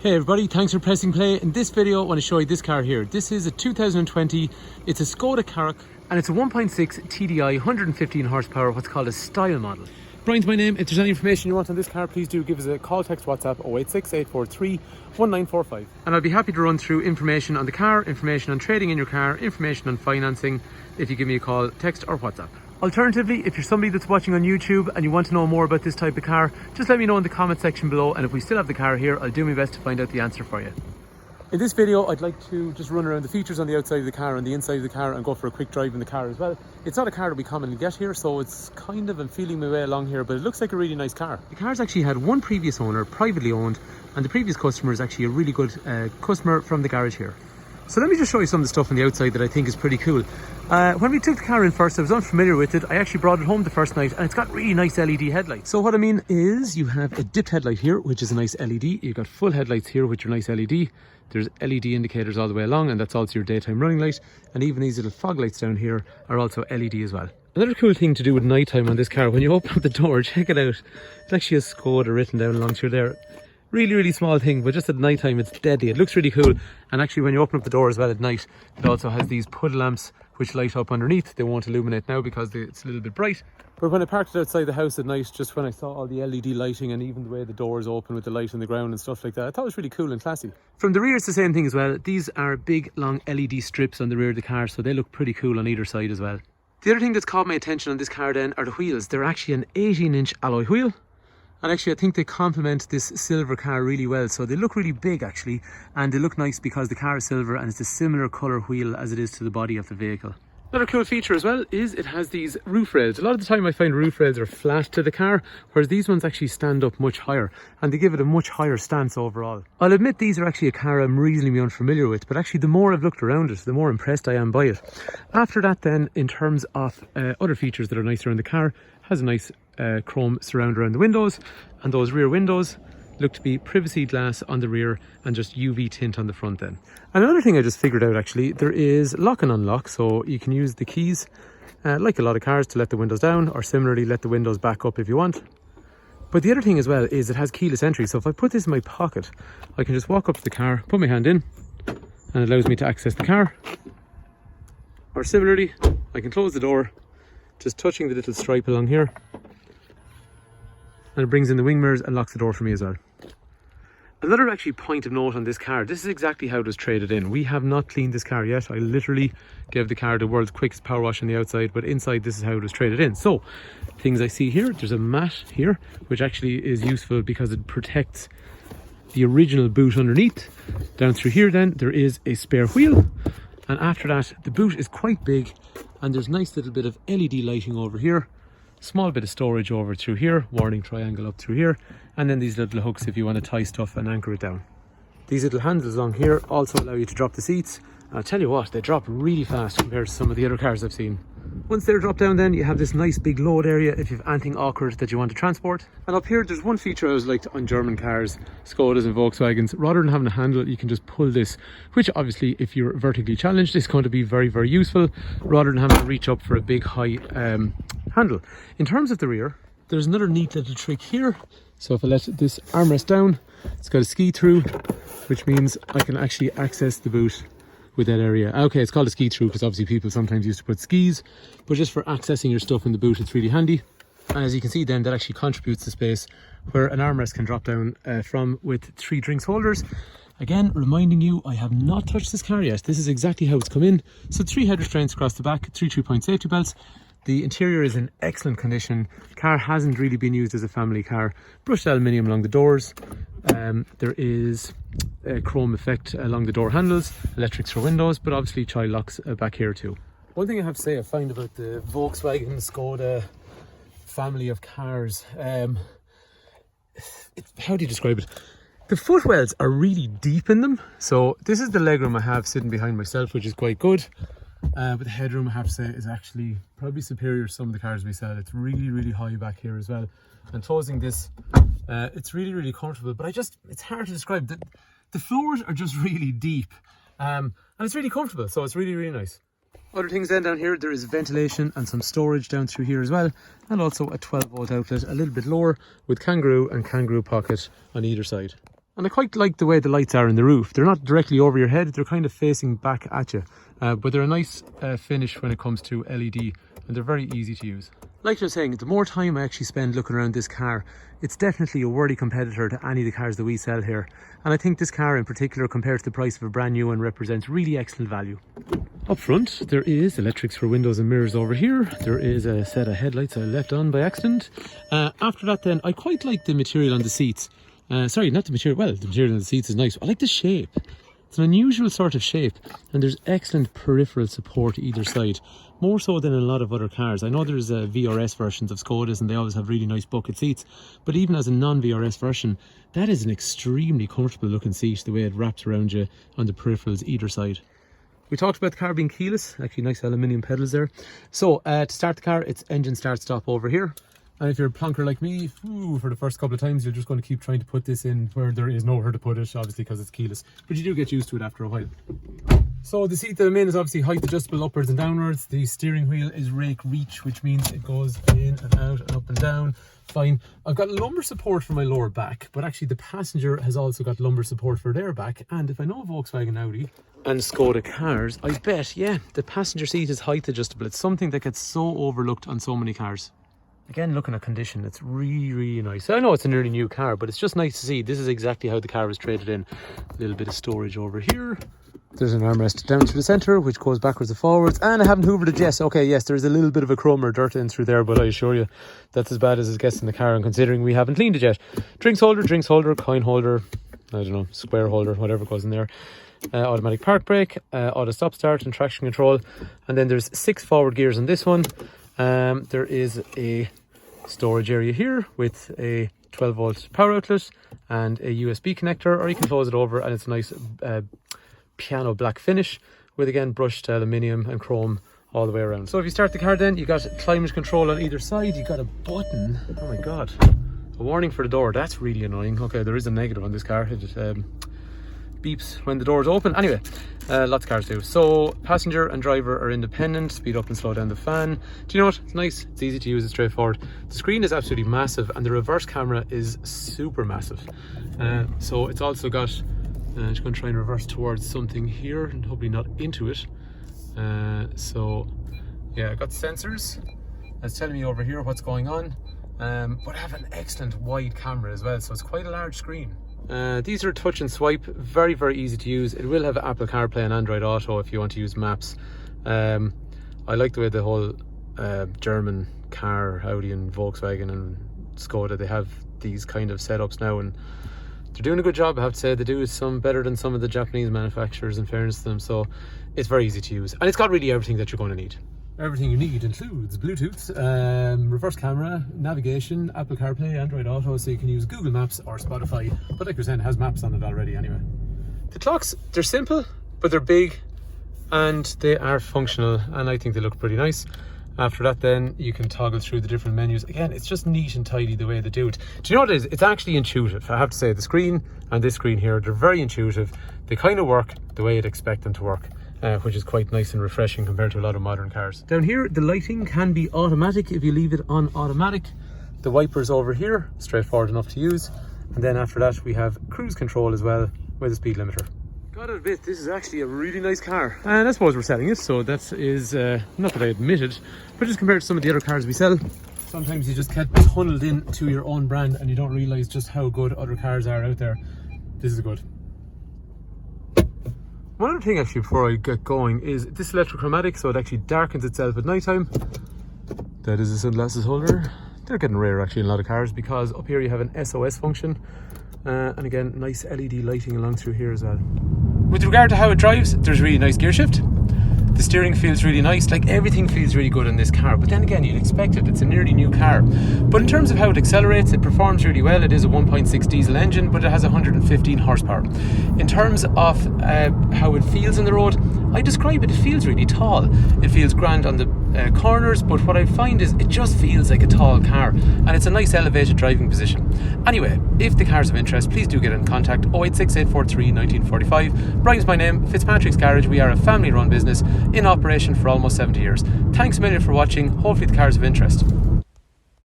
Hey everybody, thanks for pressing play. In this video I want to show you this car here. This is a 2020, it's a Skoda Karoq and it's a 1.6 TDi, 115 horsepower, what's called a style model. Brian's my name. If there's any information you want on this car, please do give us a call, text, WhatsApp 086 843 1945. And I'll be happy to run through information on the car, information on trading in your car, information on financing if you give me a call, text or WhatsApp. Alternatively, if you're somebody that's watching on YouTube and you want to know more about this type of car, just let me know in the comment section below, and if we still have the car here, I'll do my best to find out the answer for you. In this video, I'd like to just run around the features on the outside of the car and the inside of the car and go for a quick drive in the car as well. It's not a car that we commonly get here, so it's kind of, I'm feeling my way along here, but it looks like a really nice car. The car's actually had one previous owner, privately owned, and the previous customer is actually a really good customer from the garage here. So let me just show you some of the stuff on the outside that I think is pretty cool. When we took the car in first, I was unfamiliar with it. I actually brought it home the first night and it's got really nice LED headlights. So what I mean is you have a dipped headlight here, which is a nice LED. You've got full headlights here, which are nice LED. There's LED indicators all the way along, and that's also your daytime running light. And even these little fog lights down here are also LED as well. Another cool thing to do with nighttime on this car, when you open up the door, check it out. It's actually a Skoda written down along through there. Really small thing, but just at night time it's deadly. It looks really cool. And actually when you open up the door as well at night, it also has these puddle lamps which light up underneath. They won't illuminate now because it's a little bit bright, but when I parked it outside the house at night, just when I saw all the LED lighting and even the way the doors open with the light on the ground and stuff like that, I thought it was really cool and classy. From the rear it's the same thing as well. These are big long LED strips on the rear of the car, so they look pretty cool on either side as well. The other thing that's caught my attention on this car then are the wheels. They're actually an 18-inch alloy wheel. And actually I think they complement this silver car really well. So they look really big actually, and they look nice because the car is silver and it's a similar colour wheel as it is to the body of the vehicle. Another cool feature as well is it has these roof rails. A lot of the time I find roof rails are flat to the car, whereas these ones actually stand up much higher and they give it a much higher stance overall. I'll admit these are actually a car I'm reasonably unfamiliar with, but actually the more I've looked around it, the more impressed I am by it. After that then, in terms of other features that are nice around the car, has a nice chrome surround around the windows, and those rear windows look to be privacy glass on the rear and just UV tint on the front then. And another thing I just figured out actually, there is lock and unlock, so you can use the keys like a lot of cars to let the windows down, or similarly let the windows back up if you want. But the other thing as well is it has keyless entry, so if I put this in my pocket I can just walk up to the car, put my hand in, and it allows me to access the car. Or similarly I can close the door just touching the little stripe along here, and it brings in the wing mirrors and locks the door for me as well. Another actually point of note on this car, this is exactly how it was traded in. We have not cleaned this car yet. I literally gave the car the world's quickest power wash on the outside, but inside this is how it was traded in. So things I see here, there's a mat here which actually is useful because it protects the original boot underneath. Down through here then there is a spare wheel, and after that the boot is quite big and there's nice little bit of LED lighting over here. Small bit of storage over through here, warning triangle up through here, and then these little hooks if you want to tie stuff and anchor it down. These little handles along here also allow you to drop the seats. And I'll tell you what, they drop really fast compared to some of the other cars I've seen. Once they're dropped down then you have this nice big load area if you have anything awkward that you want to transport. And up here there's one feature I always liked on German cars, Skodas and Volkswagens. Rather than having a handle, you can just pull this, which obviously if you're vertically challenged is going to be very useful, rather than having to reach up for a big high handle. In terms of the rear, there's another neat little trick here. So if I let this armrest down, it's got a ski through, which means I can actually access the boot with that area. Okay, it's called a ski through because obviously people sometimes used to put skis, but just for accessing your stuff in the boot it's really handy. And as you can see then, that actually contributes to space where an armrest can drop down from, with 3 drinks holders. Again, reminding you, I have not touched this car yet. This is exactly how it's come in. So 3 head restraints across the back, 3 3-point safety belts. The interior is in excellent condition. The car hasn't really been used as a family car. Brushed aluminium along the doors. There is a chrome effect along the door handles, electrics for windows, but obviously child locks back here too. One thing I have to say I find about the Volkswagen Skoda family of cars, how do you describe it? The footwells are really deep in them. So this is the legroom I have sitting behind myself, which is quite good. But the headroom I have to say is actually probably superior to some of the cars we sell. It's really high back here as well. And closing this, it's really comfortable, but it's hard to describe. The floors are just really deep, and it's really comfortable, so it's really nice. Other things then down here, there is ventilation and some storage down through here as well, and also a 12 volt outlet a little bit lower with kangaroo and kangaroo pocket on either side. And I quite like the way the lights are in the roof. They're not directly over your head, they're kind of facing back at you. But they're a nice finish when it comes to LED, and they're very easy to use. Like I was saying, the more time I actually spend looking around this car, it's definitely a worthy competitor to any of the cars that we sell here. And I think this car in particular, compared to the price of a brand new one, represents really excellent value. Up front, there is electrics for windows and mirrors over here. There is a set of headlights I left on by accident. After that then, I quite like the material on the seats. Sorry, not the material, well, the material on the seats is nice. I like the shape. It's an unusual sort of shape, and there's excellent peripheral support either side, more so than in a lot of other cars. I know there's VRS versions of Skodas and they always have really nice bucket seats, but even as a non-VRS version, that is an extremely comfortable looking seat, the way it wraps around you on the peripherals either side. We talked about the car being keyless, actually nice aluminium pedals there. So to start the car, it's engine start stop over here. And if you're a plonker like me, for the first couple of times, you're just going to keep trying to put this in where there is nowhere to put it, obviously because it's keyless. But you do get used to it after a while. So the seat that I'm in is obviously height adjustable upwards and downwards. The steering wheel is rake reach, which means it goes in and out and up and down. Fine. I've got lumbar support for my lower back, but actually the passenger has also got lumbar support for their back. And if I know Volkswagen, Audi and Skoda cars, I bet, yeah, the passenger seat is height adjustable. It's something that gets so overlooked on so many cars. Again, looking at condition, it's really nice. I know it's a nearly new car, but it's just nice to see. This is exactly how the car was traded in. A little bit of storage over here. There's an armrest down through the centre, which goes backwards and forwards. And I haven't hoovered it yet. Okay, yes, there's a little bit of a crumb or dirt in through there, but I assure you, that's as bad as it gets in the car, and considering we haven't cleaned it yet. Drinks holder, coin holder, I don't know, square holder, whatever goes in there. Automatic park brake, auto stop start and traction control. And then there's 6 forward gears on this one. There is a storage area here with a 12 volt power outlet and a USB connector, or you can close it over, and it's a nice piano black finish with, again, brushed aluminium and chrome all the way around. So if you start the car, then you got climate control on either side. You got a button, oh my god, a warning for the door. That's really annoying. Okay, there is a negative on this car. It just beeps when the door is open. Anyway, lots of cars do. So passenger and driver are independent. Speed up and slow down the fan. Do you know what? It's nice. It's easy to use. It's straightforward. The screen is absolutely massive, and the reverse camera is super massive. So it's also got, I'm just going to try and reverse towards something here and hopefully not into it. So yeah, I got sensors that's telling me over here what's going on. But I have an excellent wide camera as well, so it's quite a large screen. These are touch and swipe, very easy to use. It will have Apple CarPlay and Android Auto if you want to use maps. I like the way the whole German car, Audi and Volkswagen and Skoda, they have these kind of setups now, and they're doing a good job. I have to say, they do some better than some of the Japanese manufacturers, in fairness to them. So it's very easy to use, and it's got really everything that you're going to need. Everything you need includes Bluetooth, reverse camera, navigation, Apple CarPlay, Android Auto, so you can use Google Maps or Spotify. But like you're saying, it has maps on it already anyway. The clocks, they're simple, but they're big and they are functional, and I think they look pretty nice. After that, then you can toggle through the different menus. Again, it's just neat and tidy the way they do it. Do you know what it is? It's actually intuitive. I have to say, the screen and this screen here, they're very intuitive. They kind of work the way you'd expect them to work. Which is quite nice and refreshing compared to a lot of modern cars. Down here, the lighting can be automatic if you leave it on automatic. The wipers over here, straightforward enough to use. And then after that, we have cruise control as well with a speed limiter. Gotta admit, this is actually a really nice car. And I suppose we're selling it, so that is, not that I admit it, but just compared to some of the other cars we sell, sometimes you just get tunneled into your own brand and you don't realise just how good other cars are out there. This is good. One other thing actually before I get going is this electrochromatic, so it actually darkens itself at night time. That is a sunglasses holder. They're getting rare actually in a lot of cars, because up here you have an SOS function, and again, nice LED lighting along through here as well. With regard to how it drives, there's really nice gear shift. The steering feels really nice, like everything feels really good in this car. But then again, you'd expect it, it's a nearly new car. But in terms of how it accelerates, it performs really well. It is a 1.6 diesel engine, but it has 115 horsepower. In terms of how it feels on the road, I describe it, it feels really tall. It feels grand on the corners, but what I find is it just feels like a tall car, and it's a nice elevated driving position. Anyway, if the car's of interest, please do get in contact. 086 843 1945. Brian's my name, Fitzpatricks Garage. We are a family run business in operation for almost 70 years. Thanks a million for watching. Hopefully the car's of interest.